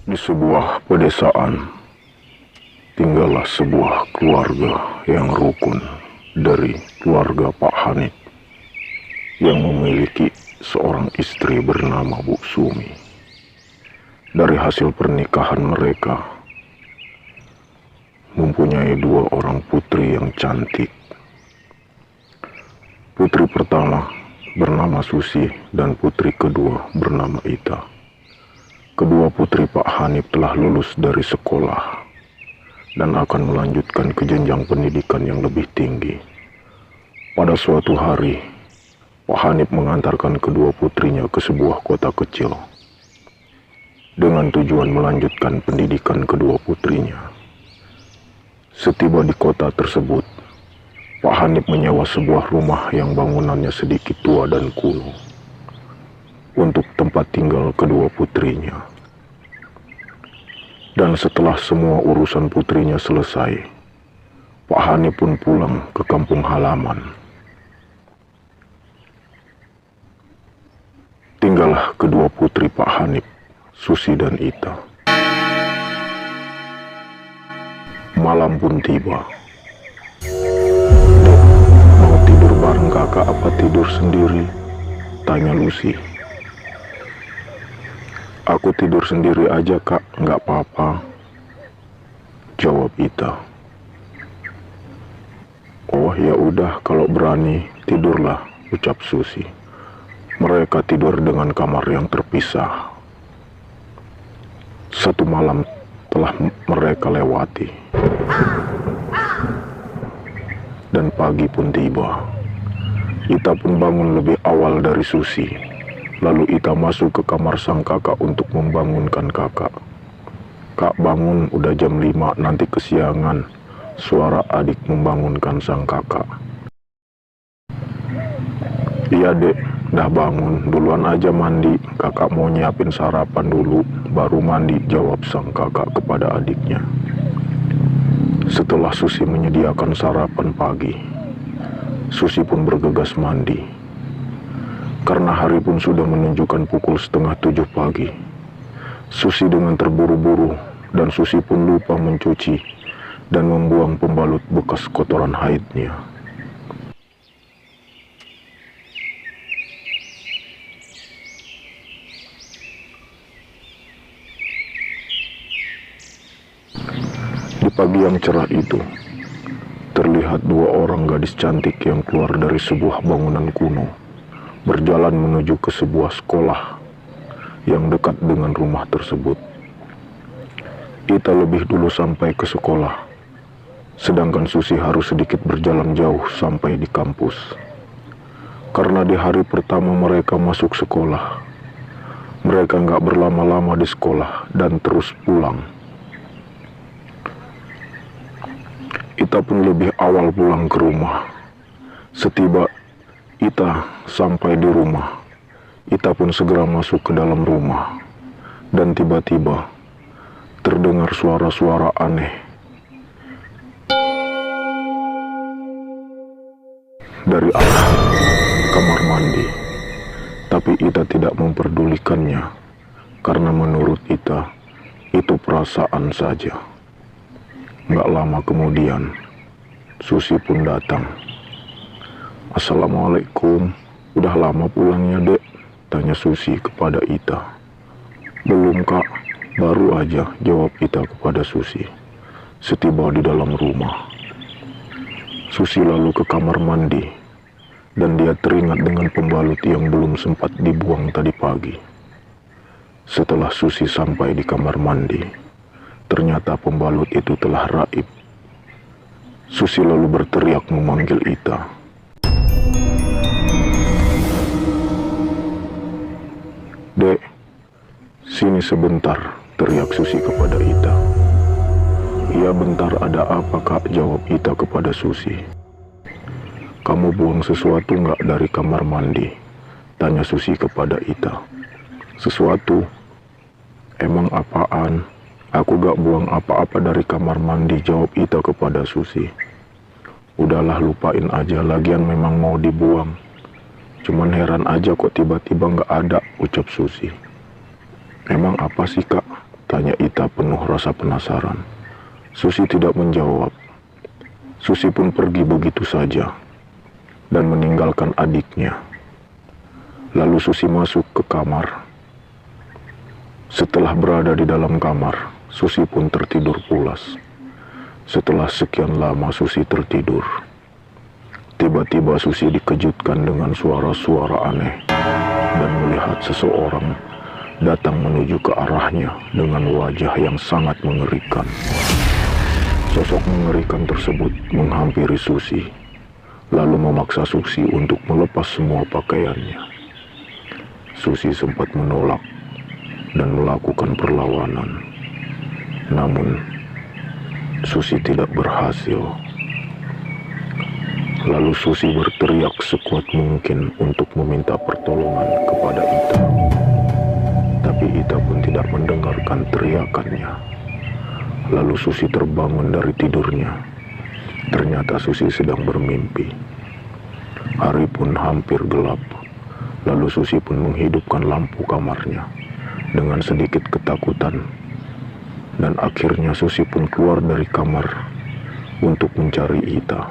Di sebuah pedesaan, tinggallah sebuah keluarga yang rukun dari keluarga Pak Hanif yang memiliki seorang istri bernama Bu Sumi. Dari hasil pernikahan mereka, mempunyai 2 orang putri yang cantik. Putri pertama bernama Susi dan putri kedua bernama Ita. Kedua putri Pak Hanif telah lulus dari sekolah dan akan melanjutkan ke jenjang pendidikan yang lebih tinggi. Pada suatu hari, Pak Hanif mengantarkan kedua putrinya ke sebuah kota kecil dengan tujuan melanjutkan pendidikan kedua putrinya. Setiba di kota tersebut, Pak Hanif menyewa sebuah rumah yang bangunannya sedikit tua dan kuno untuk tempat tinggal kedua putrinya. Dan setelah semua urusan putrinya selesai, Pak Hanif pun pulang ke kampung halaman. Tinggallah kedua putri Pak Hanif, Susi dan Ita. Malam pun tiba. "Dek, mau tidur bareng kakak apa tidur sendiri?" tanya Lucy. "Aku tidur sendiri aja kak, nggak apa-apa," jawab Ita. "Oh ya udah, kalau berani tidurlah," ucap Susi. Mereka tidur dengan kamar yang terpisah. Satu malam telah mereka lewati, dan pagi pun tiba. Ita pun bangun lebih awal dari Susi. Lalu Ita masuk ke kamar sang kakak untuk membangunkan kakak. "Kak bangun, udah jam 5, nanti kesiangan," suara adik membangunkan sang kakak. "Iya dek, dah bangun, duluan aja mandi, kakak mau nyiapin sarapan dulu, baru mandi," jawab sang kakak kepada adiknya. Setelah Susi menyediakan sarapan pagi, Susi pun bergegas mandi. Karena hari pun sudah menunjukkan pukul 6:30 pagi, Susi dengan terburu-buru dan Susi pun lupa mencuci dan membuang pembalut bekas kotoran haidnya. Di pagi yang cerah itu, terlihat 2 orang gadis cantik yang keluar dari sebuah bangunan kuno, berjalan menuju ke sebuah sekolah yang dekat dengan rumah tersebut. Ita lebih dulu sampai ke sekolah, sedangkan Susi harus sedikit berjalan jauh sampai di kampus. Karena di hari pertama mereka masuk sekolah, mereka nggak berlama-lama di sekolah dan terus pulang. Ita pun lebih awal pulang ke rumah. Setiba Ita sampai di rumah, Ita pun segera masuk ke dalam rumah, dan tiba-tiba terdengar suara-suara aneh dari arah kamar mandi. Tapi Ita tidak memperdulikannya, karena menurut Ita, itu perasaan saja. Nggak lama kemudian, Susi pun datang. "Assalamualaikum, udah lama pulangnya dek?" tanya Susi kepada Ita. "Belum kak, baru aja," jawab Ita kepada Susi. Setiba di dalam rumah, Susi lalu ke kamar mandi, dan dia teringat dengan pembalut yang belum sempat dibuang tadi pagi. Setelah Susi sampai di kamar mandi, ternyata pembalut itu telah raib. Susi lalu berteriak memanggil Ita. "Dek, sini sebentar," teriak Susi kepada Ita. "Iya bentar, ada apa kak?" jawab Ita kepada Susi. "Kamu buang sesuatu nggak dari kamar mandi?" tanya Susi kepada Ita. "Sesuatu? Emang apaan?" "Aku gak buang apa-apa dari kamar mandi," jawab Ita kepada Susi. "Udahlah, lupain aja, lagian memang mau dibuang. Cuman heran aja kok tiba-tiba gak ada," ucap Susi. "Emang apa sih kak?" Tanya Ita penuh rasa penasaran. Susi tidak menjawab. Susi pun pergi begitu saja dan meninggalkan adiknya. Lalu Susi masuk ke kamar. Setelah berada di dalam kamar, Susi pun tertidur pulas. Setelah sekian lama Susi tertidur, tiba-tiba Susi dikejutkan dengan suara-suara aneh dan melihat seseorang datang menuju ke arahnya dengan wajah yang sangat mengerikan. Sosok mengerikan tersebut menghampiri Susi, lalu memaksa Susi untuk melepas semua pakaiannya. Susi sempat menolak dan melakukan perlawanan, namun Susi tidak berhasil. Lalu Susi berteriak sekuat mungkin untuk meminta pertolongan kepada Ita. Tapi Ita pun tidak mendengarkan teriakannya. Lalu Susi terbangun dari tidurnya. Ternyata Susi sedang bermimpi. Hari pun hampir gelap. Lalu Susi pun menghidupkan lampu kamarnya dengan sedikit ketakutan. Dan akhirnya Susi pun keluar dari kamar untuk mencari Ita.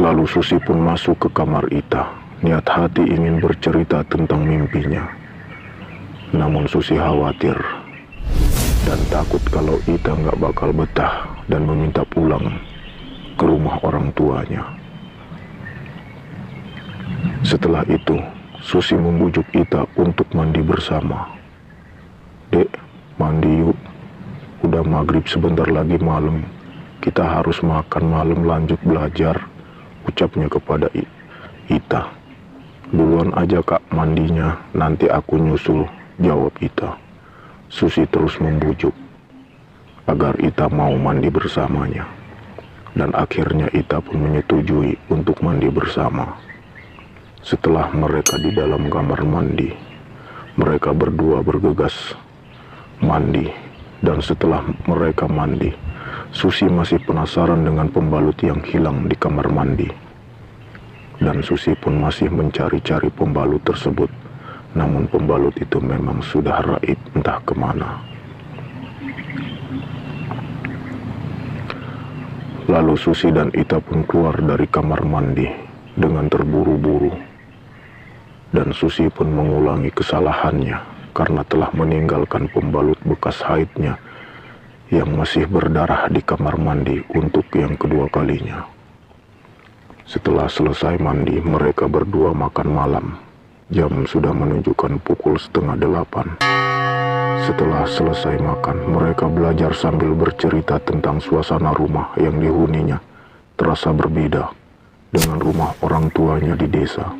Lalu Susi pun masuk ke kamar Ita. Niat hati ingin bercerita tentang mimpinya. Namun Susi khawatir dan takut kalau Ita nggak bakal betah dan meminta pulang ke rumah orang tuanya. Setelah itu, Susi membujuk Ita untuk mandi bersama. "Dek, mandi yuk. Udah maghrib sebentar lagi malam. Kita harus makan malam lanjut belajar," ucapnya kepada Ita. "Duluan aja kak mandinya, nanti aku nyusul," jawab Ita. Susi terus membujuk agar Ita mau mandi bersamanya. Dan akhirnya Ita pun menyetujui untuk mandi bersama. Setelah mereka di dalam kamar mandi, mereka berdua bergegas mandi. Dan setelah mereka mandi, Susi masih penasaran dengan pembalut yang hilang di kamar mandi. Dan Susi pun masih mencari-cari pembalut tersebut. Namun pembalut itu memang sudah raib entah kemana. Lalu Susi dan Ita pun keluar dari kamar mandi dengan terburu-buru. Dan Susi pun mengulangi kesalahannya karena telah meninggalkan pembalut bekas haidnya yang masih berdarah di kamar mandi untuk yang kedua kalinya. Setelah selesai mandi, mereka berdua makan malam. Jam sudah menunjukkan pukul 7:30. Setelah selesai makan, mereka belajar sambil bercerita tentang suasana rumah yang dihuninya terasa berbeda dengan rumah orang tuanya di desa.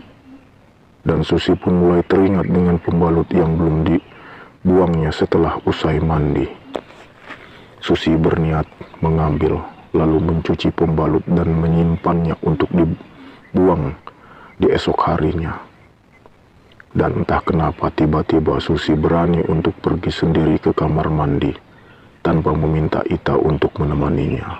Dan Susi pun mulai teringat dengan pembalut yang belum dibuangnya setelah usai mandi. Susi berniat mengambil, lalu mencuci pembalut dan menyimpannya untuk dibuang di esok harinya. Dan entah kenapa tiba-tiba Susi berani untuk pergi sendiri ke kamar mandi tanpa meminta Ita untuk menemaninya.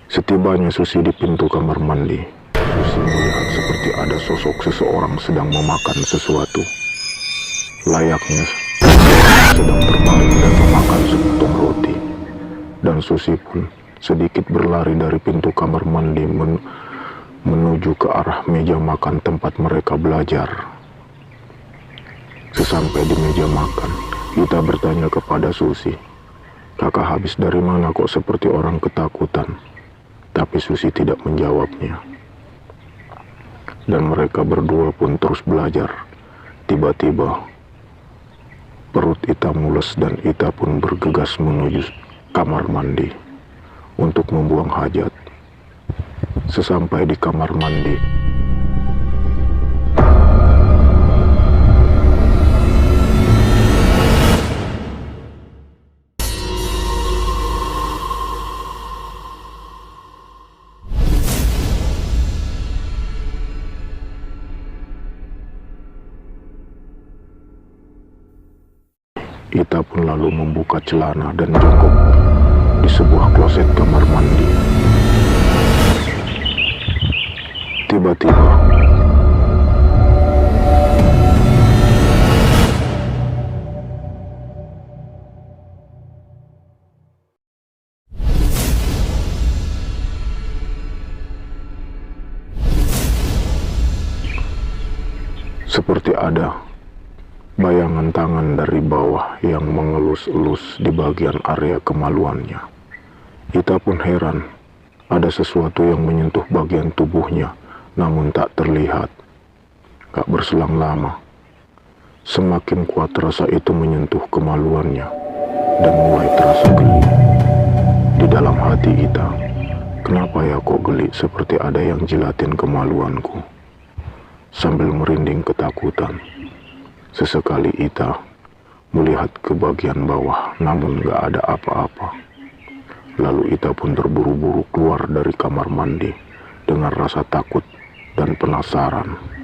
Setibanya Susi di pintu kamar mandi, Susi melihat seperti ada sosok seseorang sedang memakan sesuatu. Layaknya sedang terbaring dan memakan sepotong roti. Dan Susi pun sedikit berlari dari pintu kamar mandi menuju ke arah meja makan tempat mereka belajar. Sesampai di meja makan, Ita bertanya kepada Susi, "Kakak habis dari mana kok seperti orang ketakutan?" Tapi Susi tidak menjawabnya. Dan mereka berdua pun terus belajar. Tiba-tiba perut Ita mules dan Ita pun bergegas menuju kamar mandi untuk membuang hajat. Sesampai di kamar mandi, Ita pun lalu membuka celana dan jongkok di sebuah kloset kamar mandi. Tiba-tiba, seperti ada bayangan tangan dari bawah yang mengelus-elus di bagian area kemaluannya. Ita pun heran, ada sesuatu yang menyentuh bagian tubuhnya, namun tak terlihat. Gak berselang lama, semakin kuat rasa itu menyentuh kemaluannya, dan mulai terasa geli. Di dalam hati Ita, kenapa ya kok geli seperti ada yang jilatin kemaluanku? Sambil merinding ketakutan, sesekali Ita melihat ke bagian bawah, namun gak ada apa-apa. Lalu Ita pun terburu-buru keluar dari kamar mandi dengan rasa takut dan penasaran.